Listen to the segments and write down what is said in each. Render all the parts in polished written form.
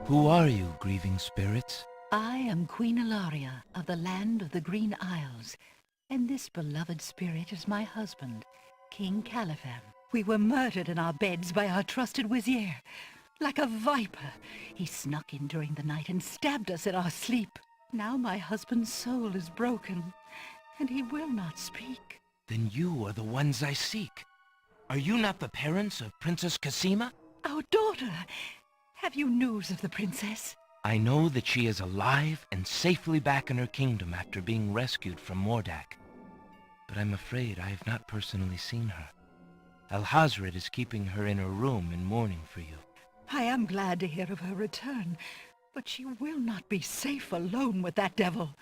Who are you, grieving spirits? I am Queen Ilaria of the land of the Green Isles, and this beloved spirit is my husband, King Califam. We were murdered in our beds by our trusted Vizier. Like a viper, he snuck in during the night and stabbed us in our sleep. Now my husband's soul is broken, and he will not speak. Then you are the ones I seek. Are you not the parents of Princess Cassima? Our daughter! Have you news of the princess? I know that she is alive and safely back in her kingdom after being rescued from Mordak. But I'm afraid I have not personally seen her. Alhazred is keeping her in her room in mourning for you. I am glad to hear of her return, but she will not be safe alone with that devil.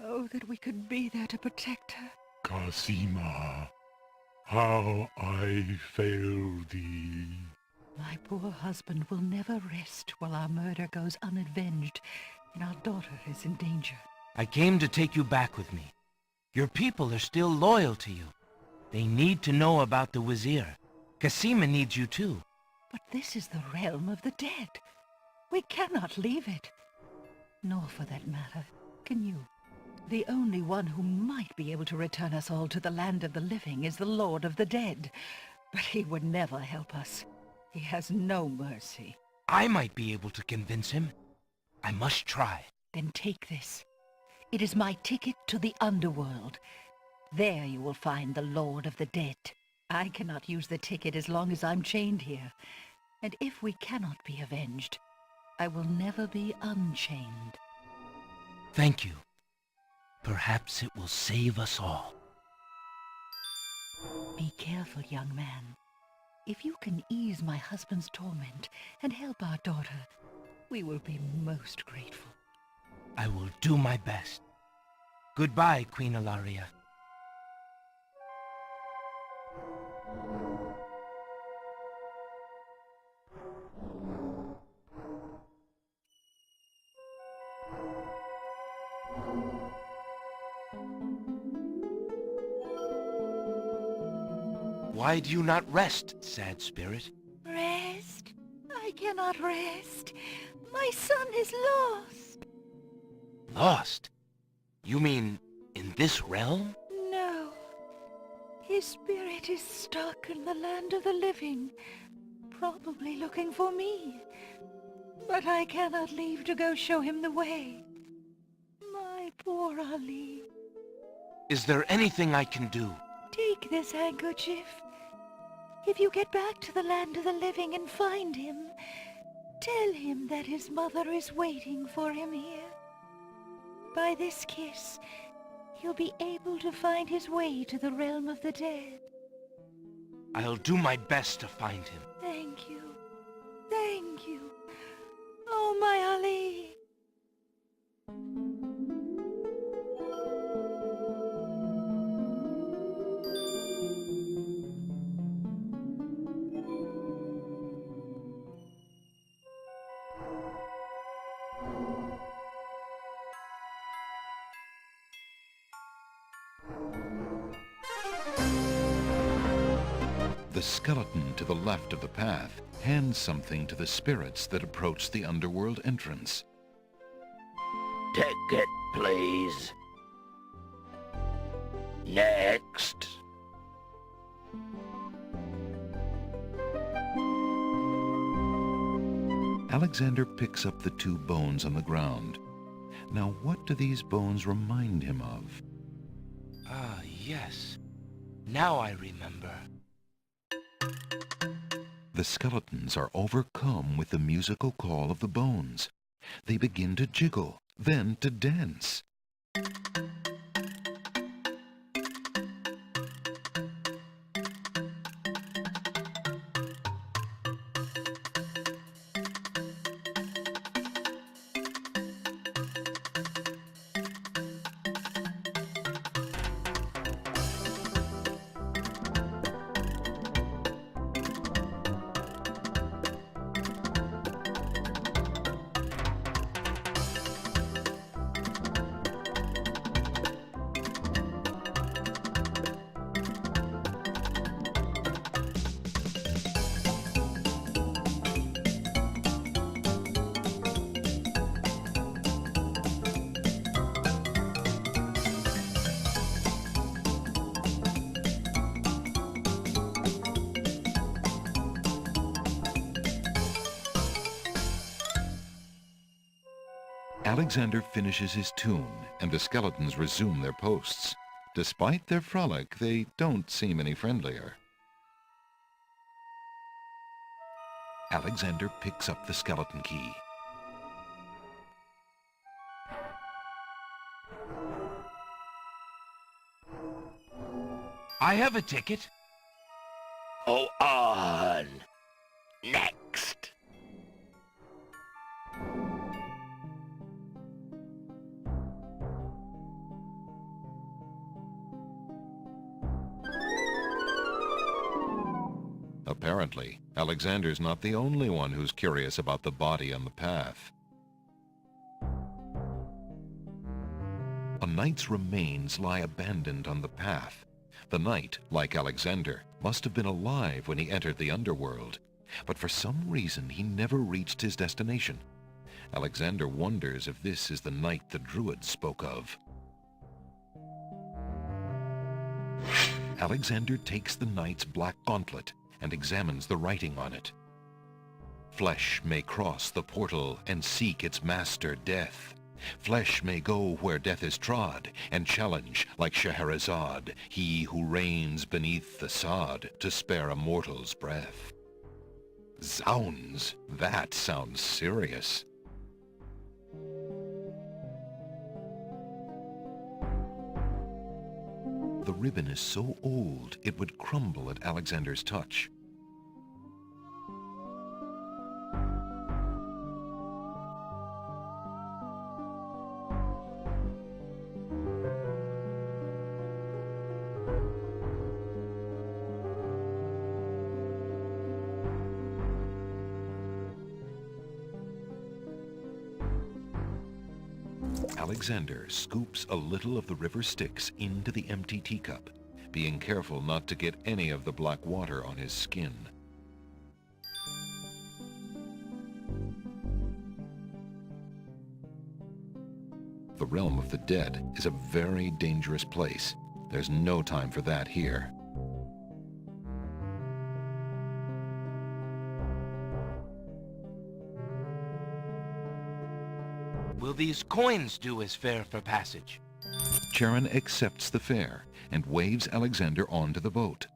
Oh, that we could be there to protect her. Cassima, how I fail thee. My poor husband will never rest while our murder goes unavenged and our daughter is in danger. I came to take you back with me. Your people are still loyal to you. They need to know about the Vizier. Cassima needs you too. But this is the realm of the dead. We cannot leave it. Nor, for that matter, can you. The only one who might be able to return us all to the land of the living is the Lord of the Dead. But he would never help us. He has no mercy. I might be able to convince him. I must try. Then take this. It is my ticket to the underworld. There you will find the Lord of the Dead. I cannot use the ticket as long as I'm chained here. And if we cannot be avenged, I will never be unchained. Thank you. Perhaps it will save us all. Be careful, young man. If you can ease my husband's torment and help our daughter, we will be most grateful. I will do my best. Goodbye, Queen Ilaria. Why do you not rest, sad spirit? Rest? I cannot rest. My son is lost. Lost? You mean in this realm? No. His spirit is stuck in the land of the living, probably looking for me. But I cannot leave to go show him the way. My poor Ali. Is there anything I can do? Take this handkerchief. If you get back to the land of the living and find him, tell him that his mother is waiting for him here. By this kiss, he'll be able to find his way to the realm of the dead. I'll do my best to find him. Thank you. Thank you. Oh, my Ali. The skeleton to the left of the path hands something to the spirits that approach the underworld entrance. Ticket, please. Next. Alexander picks up the two bones on the ground. Now, what do these bones remind him of? Ah, yes. Now I remember. The skeletons are overcome with the musical call of the bones. They begin to jiggle, then to dance. Alexander finishes his tune, and the skeletons resume their posts. Despite their frolic, they don't seem any friendlier. Alexander picks up the skeleton key. I have a ticket. Go on. Next. Apparently, Alexander's not the only one who's curious about the body on the path. A knight's remains lie abandoned on the path. The knight, like Alexander, must have been alive when he entered the underworld, but for some reason he never reached his destination. Alexander wonders if this is the knight the druids spoke of. Alexander takes the knight's black gauntlet and examines the writing on it. Flesh may cross the portal and seek its master, death. Flesh may go where death is trod, and challenge, like Scheherazade, he who reigns beneath the sod, to spare a mortal's breath. Zounds, that sounds serious. The ribbon is so old it would crumble at Alexander's touch. Alexander scoops a little of the river Styx into the empty teacup, being careful not to get any of the black water on his skin. The realm of the dead is a very dangerous place. There's no time for that here. Will these coins do as fare for passage? Charon accepts the fare and waves Alexander onto the boat.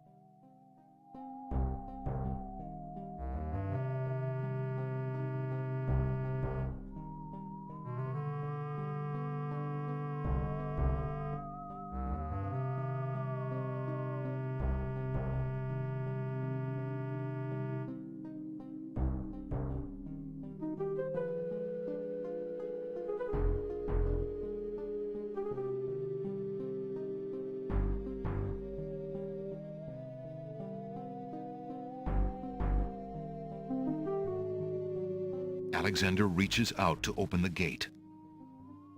Alexander reaches out to open the gate.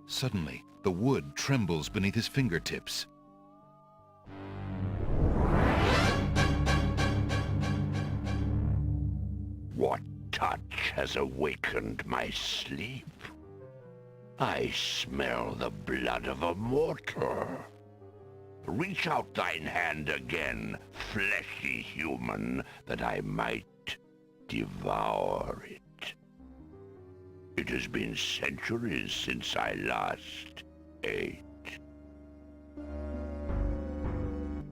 Suddenly, the wood trembles beneath his fingertips. What touch has awakened my sleep? I smell the blood of a mortal. Reach out thine hand again, fleshy human, that I might devour it. It has been centuries since I last ate.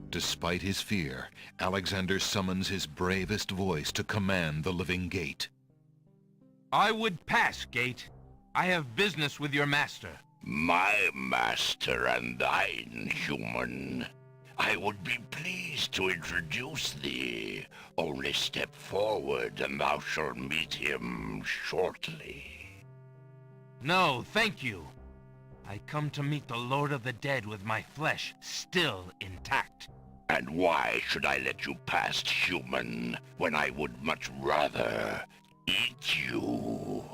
Despite his fear, Alexander summons his bravest voice to command the living gate. I would pass, Gate. I have business with your master. My master and thine, human. I would be pleased to introduce thee. Only step forward and thou shalt meet him shortly. No, thank you. I come to meet the Lord of the Dead with my flesh still intact. And why should I let you pass, human, when I would much rather eat you?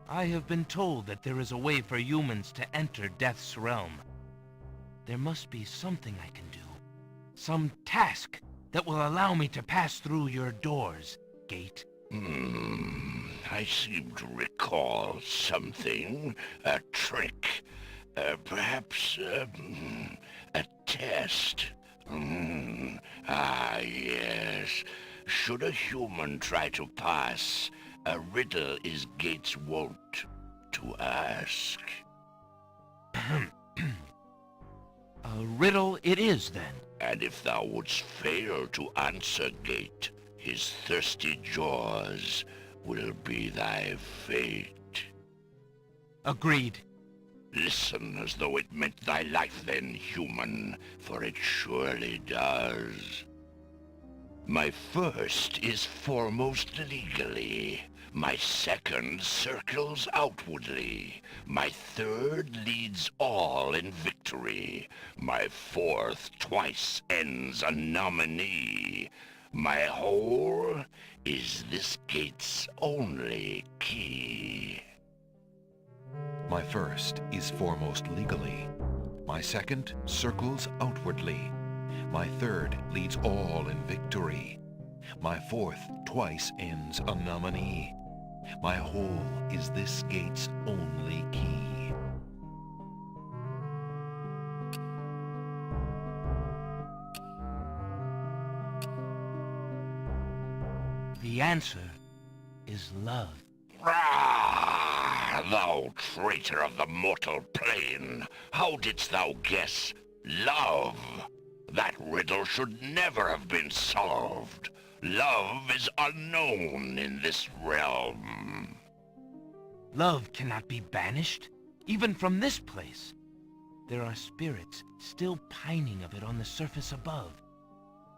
I have been told that there is a way for humans to enter Death's realm. There must be something I can do. Some task that will allow me to pass through your doors, Gate. I seem to recall something. A trick. Perhaps a test. Ah, yes. Should a human try to pass, a riddle is Gate's wont to to ask. A riddle it is, then. And if thou wouldst fail to answer Gate, his thirsty jaws will be thy fate. Agreed. Listen as though it meant thy life then, human, for it surely does. My first is foremost legally. My second circles outwardly. My third leads all in victory. My fourth twice ends a nominee. My whole is this gate's only key. My first is foremost legally. My second circles outwardly. My third leads all in victory. My fourth twice ends a nominee. My whole is this gate's only key. The answer is love. Ah, thou traitor of the mortal plane! How didst thou guess love? That riddle should never have been solved. Love is unknown in this realm. Love cannot be banished, even from this place. There are spirits still pining of it on the surface above.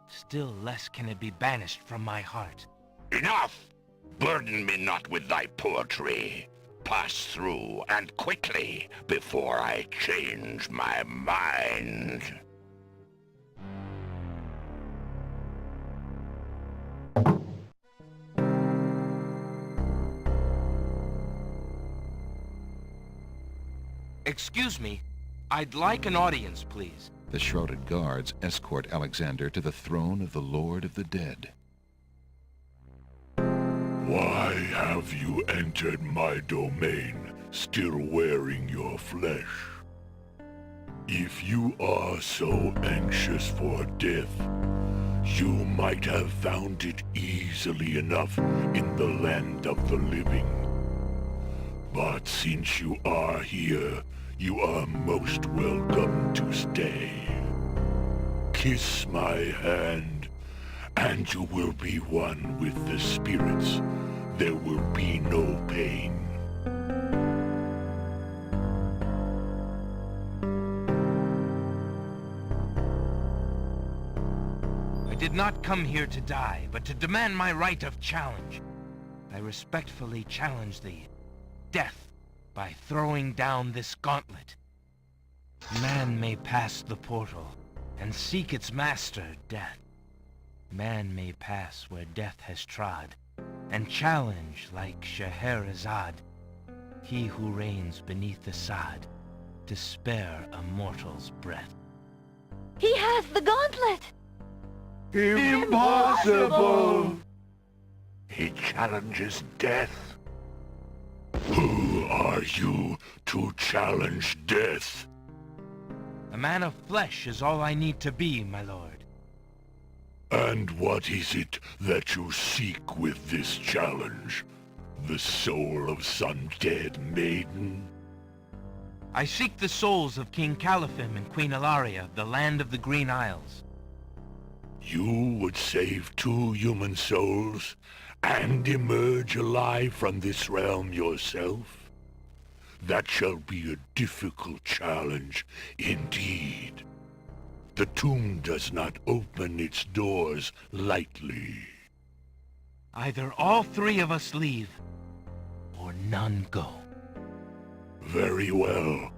Still less can it be banished from my heart. Enough! Burden me not with thy poetry. Pass through, and quickly, before I change my mind. Excuse me, I'd like an audience, please. The shrouded guards escort Alexander to the throne of the Lord of the Dead. Why have you entered my domain, still wearing your flesh? If you are so anxious for death, you might have found it easily enough in the land of the living. But since you are here, you are most welcome to stay. Kiss my hand, and you will be one with the spirits. There will be no pain. I did not come here to die, but to demand my right of challenge. I respectfully challenge thee, death, by throwing down this gauntlet. Man may pass the portal and seek its master, death. Man may pass where death has trod, and challenge like Scheherazade, he who reigns beneath the sod, to spare a mortal's breath. He has the gauntlet! Impossible! He challenges death. Who are you to challenge death? A man of flesh is all I need to be, my lord. And what is it that you seek with this challenge? The soul of some dead maiden? I seek the souls of King Califim and Queen Ilaria of the land of the Green Isles. You would save 2 human souls and emerge alive from this realm yourself? That shall be a difficult challenge indeed. The tomb does not open its doors lightly. Either all 3 of us leave, or none go. Very well.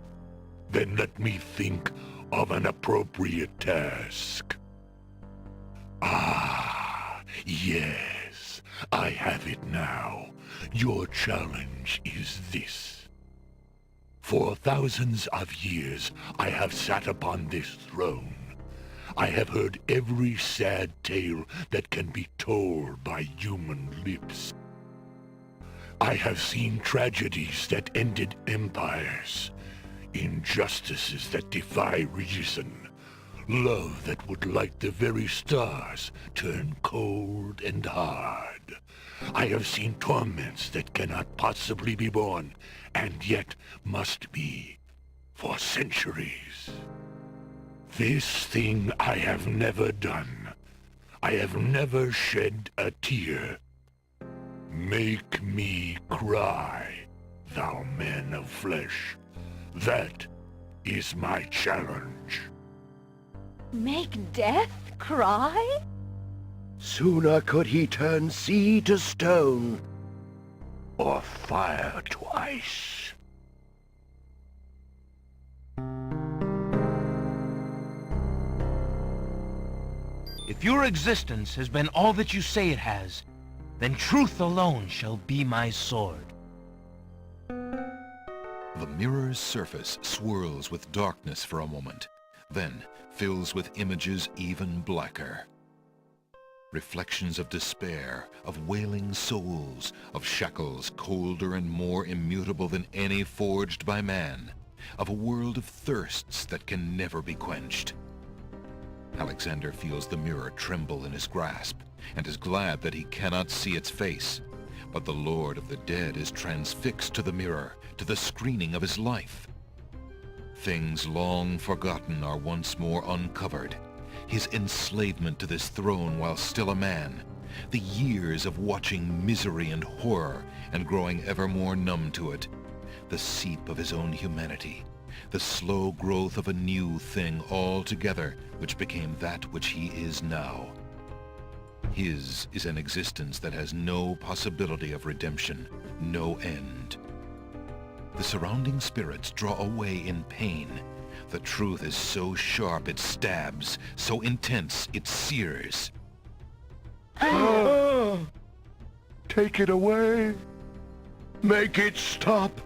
Then let me think of an appropriate task. Ah, yes. I have it now. Your challenge is this. For thousands of years, I have sat upon this throne. I have heard every sad tale that can be told by human lips. I have seen tragedies that ended empires, injustices that defy reason, love that would light the very stars turn cold and hard. I have seen torments that cannot possibly be borne, and yet must be, for centuries. This thing I have never done. I have never shed a tear. Make me cry, thou man of flesh. That is my challenge. Make death cry? Sooner could he turn sea to stone. Or fire to ice. If your existence has been all that you say it has, then truth alone shall be my sword. The mirror's surface swirls with darkness for a moment, then fills with images even blacker. Reflections of despair, of wailing souls, of shackles colder and more immutable than any forged by man, of a world of thirsts that can never be quenched. Alexander feels the mirror tremble in his grasp, and is glad that he cannot see its face. But the Lord of the Dead is transfixed to the mirror, to the screening of his life. Things long forgotten are once more uncovered. His enslavement to this throne while still a man, the years of watching misery and horror and growing ever more numb to it, the seep of his own humanity, the slow growth of a new thing altogether which became that which he is now. His is an existence that has no possibility of redemption, no end. The surrounding spirits draw away in pain. The truth is so sharp it stabs, so intense it sears. Take it away. Make it stop.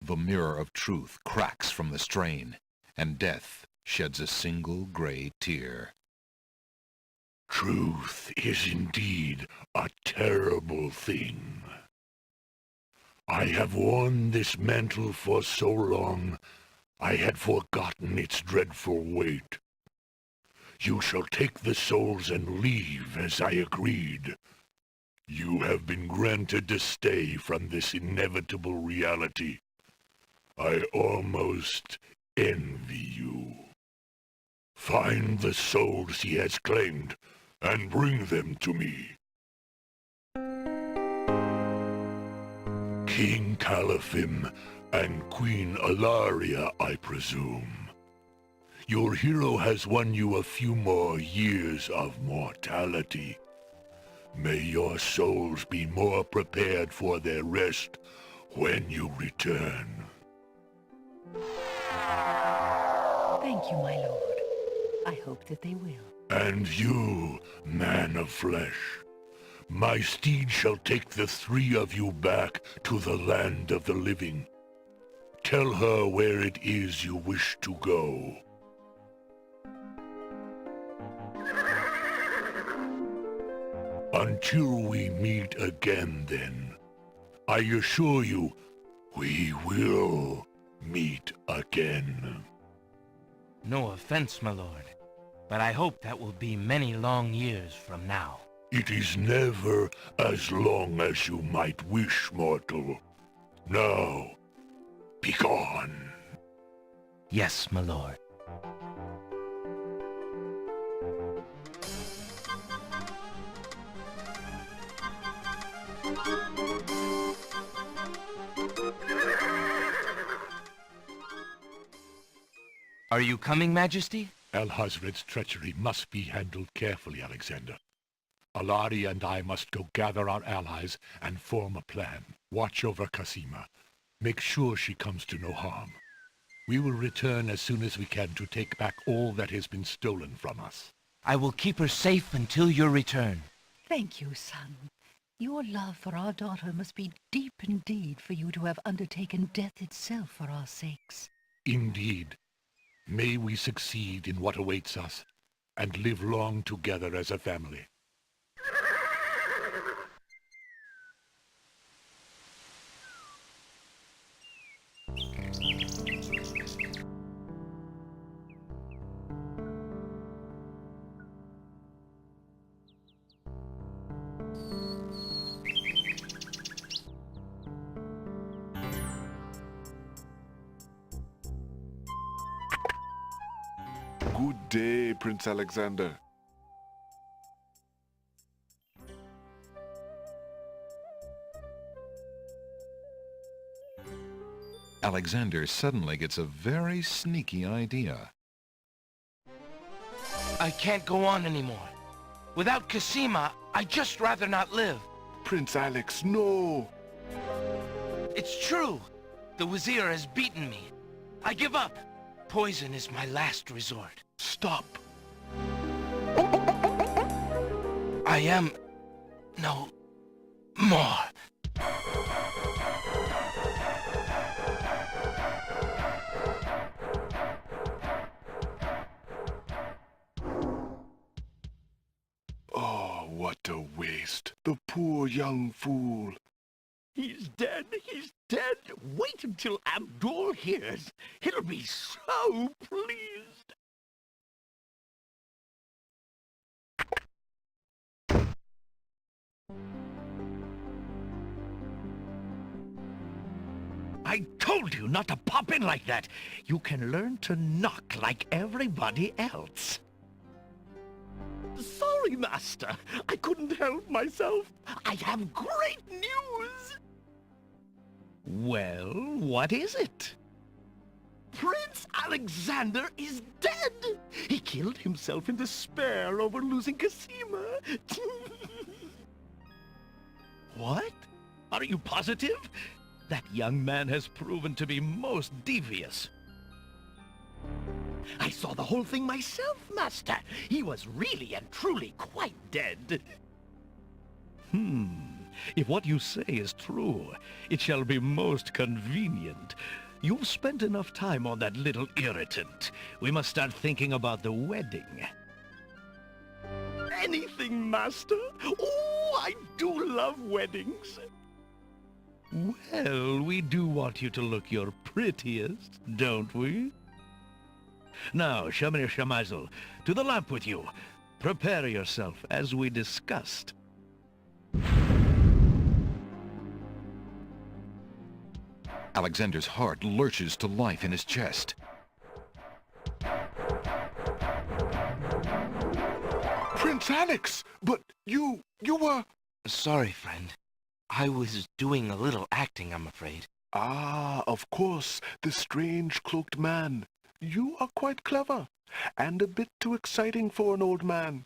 The mirror of truth cracks from the strain, and death sheds a single gray tear. Truth is indeed a terrible thing. I have worn this mantle for so long, I had forgotten its dreadful weight. You shall take the souls and leave as I agreed. You have been granted to stay from this inevitable reality. I almost envy you. Find the souls he has claimed, and bring them to me. King Califim and Queen Alaria, I presume. Your hero has won you a few more years of mortality. May your souls be more prepared for their rest when you return. Thank you, my lord. I hope that they will. And you, man of flesh, my steed shall take the three of you back to the land of the living. Tell her where it is you wish to go. Until we meet again, then, I assure you, we will meet again. No offense, my lord, but I hope that will be many long years from now. It is never as long as you might wish, mortal. Now, begone. Yes, my lord. Are you coming, Majesty? Alhazred's treachery must be handled carefully, Alexander. Alari and I must go gather our allies and form a plan. Watch over Casima. Make sure she comes to no harm. We will return as soon as we can to take back all that has been stolen from us. I will keep her safe until your return. Thank you, son. Your love for our daughter must be deep indeed for you to have undertaken death itself for our sakes. Indeed. May we succeed in what awaits us, and live long together as a family. Good day, Prince Alexander. Alexander suddenly gets a very sneaky idea. I can't go on anymore. Without Cassima, I'd just rather not live. Prince Alex, no! It's true. The Wazir has beaten me. I give up. Poison is my last resort. Stop! I am no more. Oh, what a waste. The poor young fool. He's dead. He's dead. Wait until Abdul hears. He'll be so pleased. I told you not to pop in like that. You can learn to knock like everybody else. Sorry, Master. I couldn't help myself. I have great news. Well, what is it? Prince Alexander is dead. He killed himself in despair over losing Cassima. What? Are you positive? That young man has proven to be most devious. I saw the whole thing myself, Master. He was really and truly quite dead. If what you say is true, it shall be most convenient. You've spent enough time on that little irritant. We must start thinking about the wedding. Anything, Master. Oh, I do love weddings. Well, we do want you to look your prettiest, don't we? Now, Shamir Shamazel, to the lamp with you. Prepare yourself as we discussed. Alexander's heart lurches to life in his chest. Prince Alex! But you were... Sorry, friend. I was doing a little acting, I'm afraid. Ah, of course, the strange cloaked man. You are quite clever, and a bit too exciting for an old man.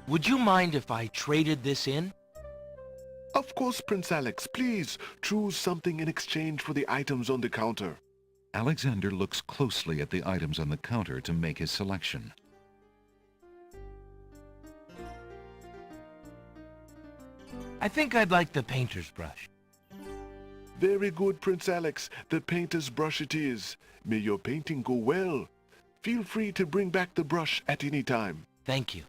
Would you mind if I traded this in? Of course, Prince Alex. Please, choose something in exchange for the items on the counter. Alexander looks closely at the items on the counter to make his selection. I think I'd like the painter's brush. Very good, Prince Alex. The painter's brush it is. May your painting go well. Feel free to bring back the brush at any time. Thank you.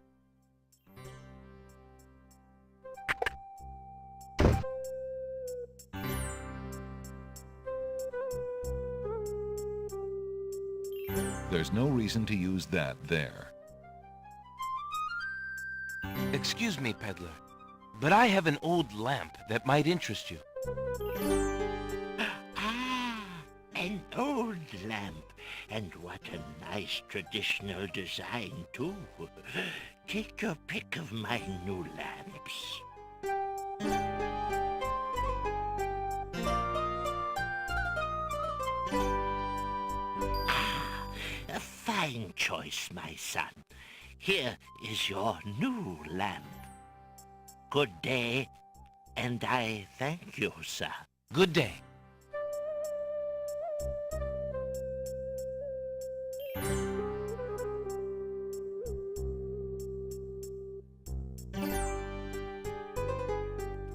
There's no reason to use that there. Excuse me, peddler, but I have an old lamp that might interest you. Ah, an old lamp. And what a nice traditional design, too. Take your pick of my new lamps. A fine choice, my son. Here is your new lamp. Good day, and I thank you, sir. Good day.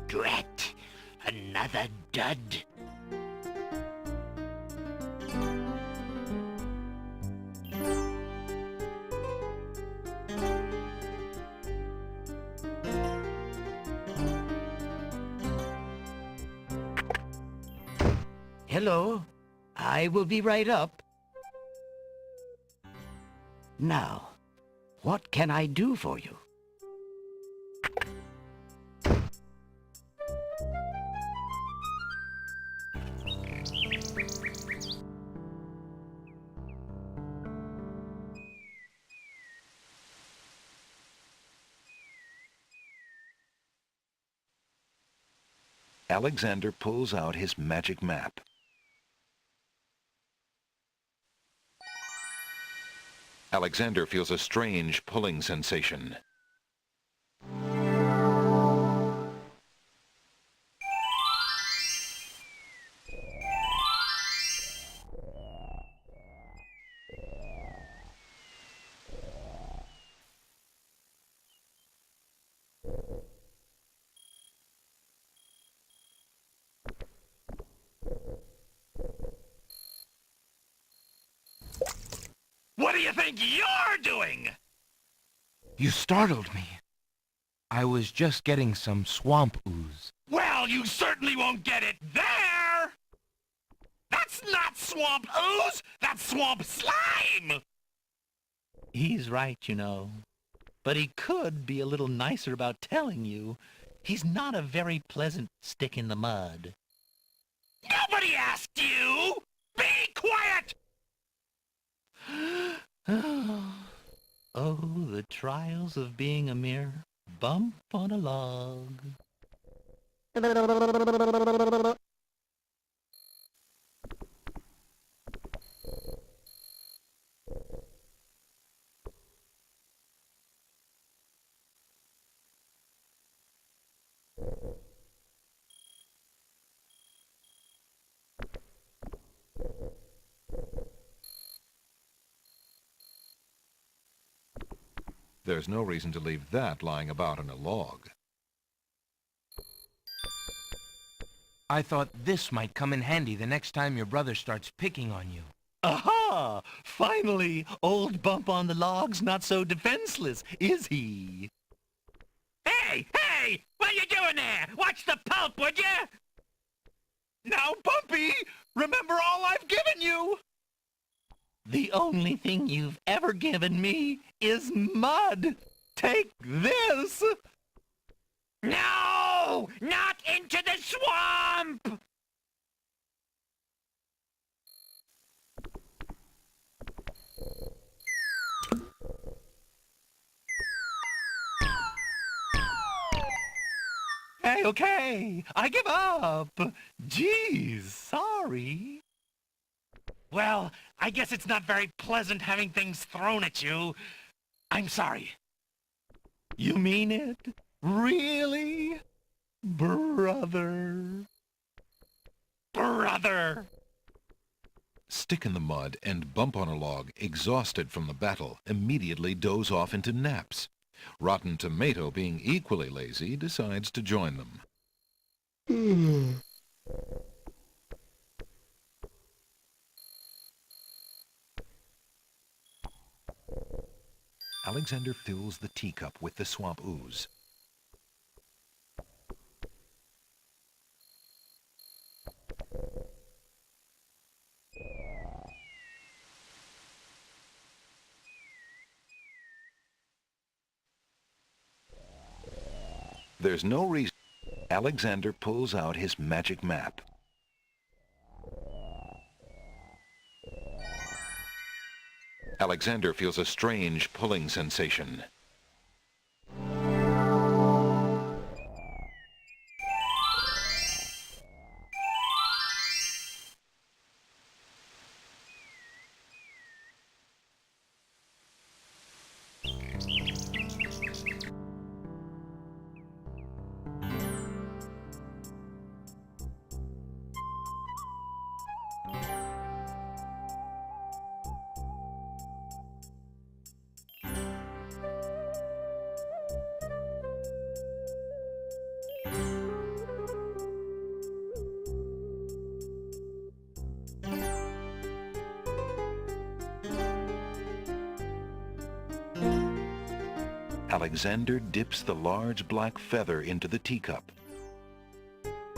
Drat! Another dud. Hello. I will be right up. Now, what can I do for you? Alexander pulls out his magic map. Alexander feels a strange pulling sensation. What do you think you're doing? You startled me. I was just getting some swamp ooze. Well, you certainly won't get it there! That's not swamp ooze! That's swamp slime! He's right, you know. But he could be a little nicer about telling you. He's not a very pleasant stick in the mud. Nobody asked you! Be quiet! Oh, the trials of being a mere bump on a log. There's no reason to leave that lying about on a log. I thought this might come in handy the next time your brother starts picking on you. Aha! Finally, old Bump on the Log's not so defenseless, is he? Hey! Hey! What are you doing there? Watch the pulp, would you? Now, Bumpy, remember all I've given you! The only thing you've ever given me is mud. Take this! No! Not into the swamp! Hey, okay, I give up. Geez, sorry. Well, I guess it's not very pleasant having things thrown at you. I'm sorry. You mean it? Really? Brother? Brother! Stick in the mud and Bump on a Log, exhausted from the battle, immediately doze off into naps. Rotten Tomato, being equally lazy, decides to join them. Alexander fills the teacup with the swamp ooze. There's no reason. Alexander pulls out his magic map. Alexander feels a strange pulling sensation. Alexander dips the large black feather into the teacup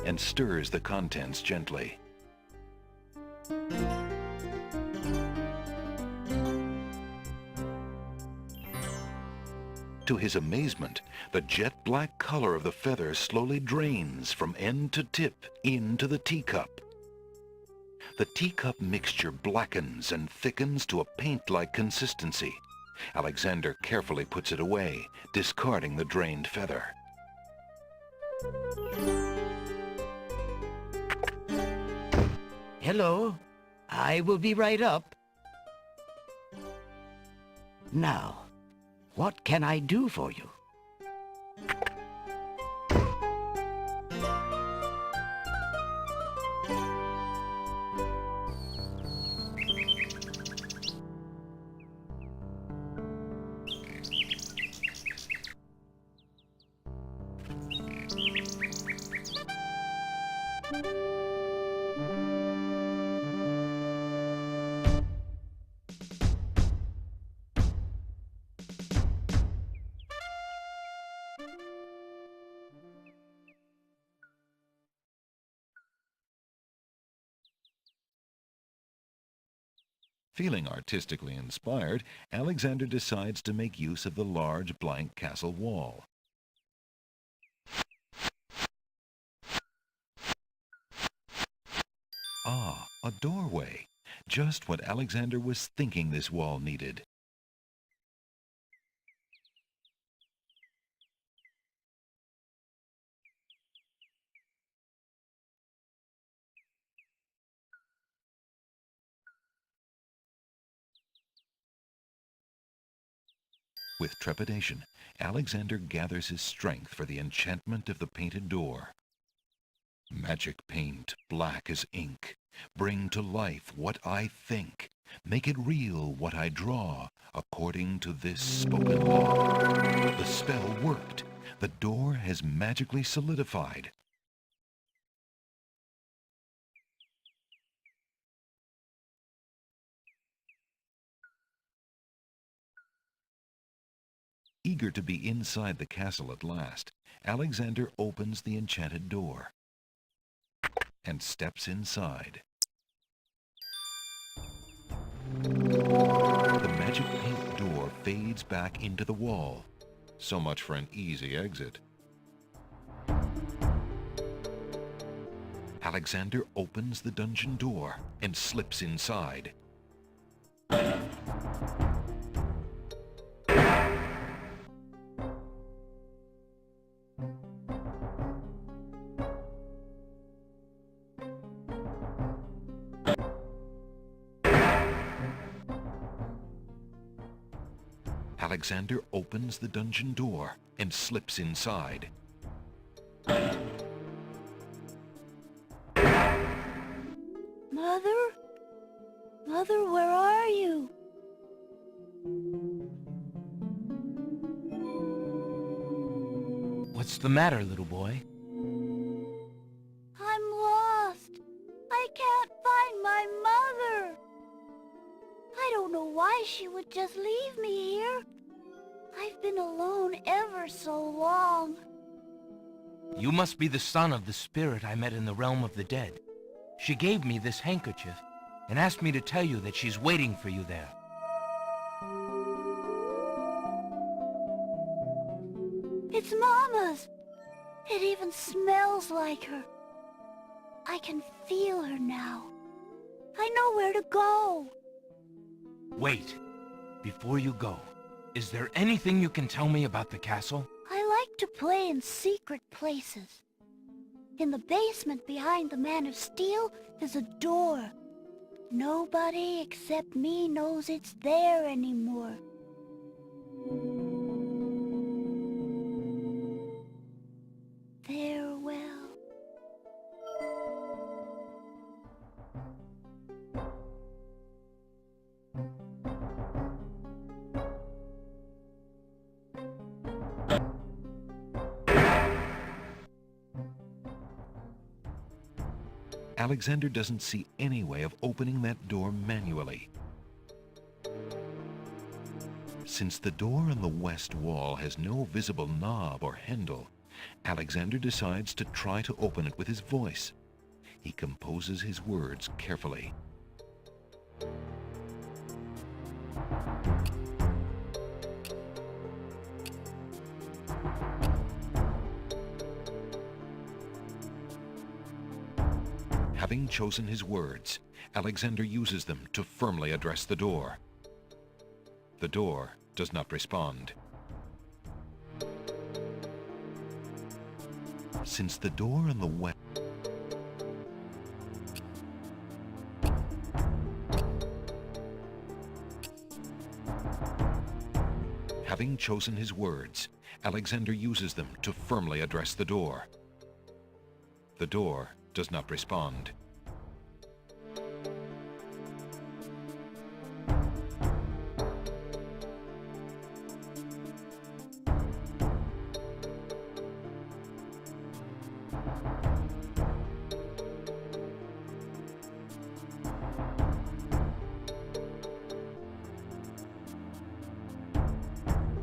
and stirs the contents gently. To his amazement, the jet black color of the feather slowly drains from end to tip into the teacup. The teacup mixture blackens and thickens to a paint-like consistency. Alexander carefully puts it away, discarding the drained feather. Hello. I will be right up. Now, what can I do for you? Feeling artistically inspired, Alexander decides to make use of the large blank castle wall. Ah, a doorway. Just what Alexander was thinking this wall needed. With trepidation, Alexander gathers his strength for the enchantment of the painted door. Magic paint, black as ink, bring to life what I think, make it real what I draw, according to this spoken law. The spell worked. The door has magically solidified. Eager to be inside the castle at last, Alexander opens the enchanted door and steps inside. The magic paint door fades back into the wall. So much for an easy exit. Alexander opens the dungeon door and slips inside. Alexander opens the dungeon door and slips inside. Mother? Mother, where are you? What's the matter, little boy? I'm lost. I can't find my mother. I don't know why she would just leave me here. I've been alone ever so long. You must be the son of the spirit I met in the realm of the dead. She gave me this handkerchief and asked me to tell you that she's waiting for you there. It's Mama's. It even smells like her. I can feel her now. I know where to go. Wait. Before you go, is there anything you can tell me about the castle? I like to play in secret places. In the basement behind the Man of Steel, there's a door. Nobody except me knows it's there anymore. Farewell. Alexander doesn't see any way of opening that door manually. Since the door on the west wall has no visible knob or handle, Alexander decides to try to open it with his voice. He composes his words carefully. Having chosen his words, Alexander uses them to firmly address the door. The door does not respond. Since the door on the west... chosen his words, Alexander uses them to firmly address the door. The door does not respond.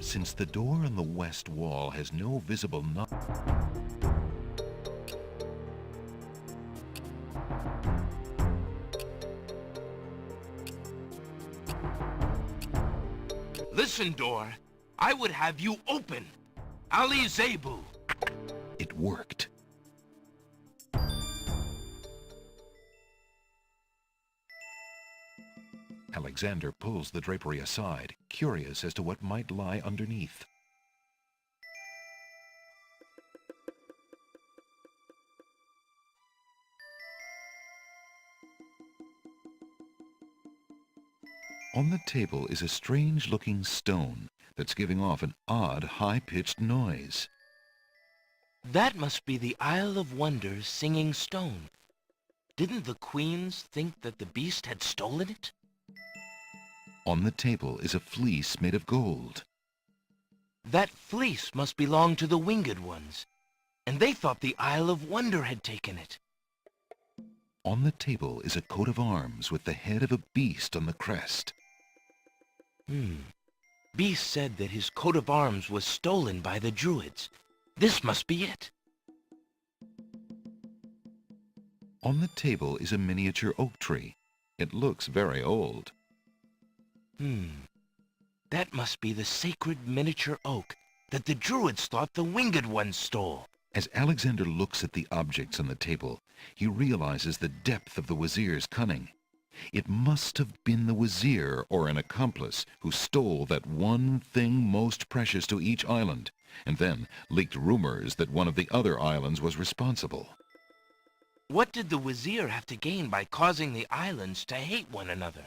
Since the door on the west wall has no visible knob, Listen, door. I would have you open. Ali Zebu. it worked. Alexander pulls the drapery aside, curious as to what might lie underneath. On the table is a strange-looking stone that's giving off an odd, high-pitched noise. That must be the Isle of Wonders singing stone. Didn't the queens think that the beast had stolen it? On the table is a fleece made of gold. That fleece must belong to the winged ones, and they thought the Isle of Wonder had taken it. On the table is a coat of arms with the head of a beast on the crest. Beast said that his coat of arms was stolen by the druids. This must be it. On the table is a miniature oak tree. It looks very old. That must be the sacred miniature oak that the druids thought the winged ones stole. As Alexander looks at the objects on the table, he realizes the depth of the Wazir's cunning. It must have been the Wazir or an accomplice who stole that one thing most precious to each island, and then leaked rumors that one of the other islands was responsible. What did the Wazir have to gain by causing the islands to hate one another?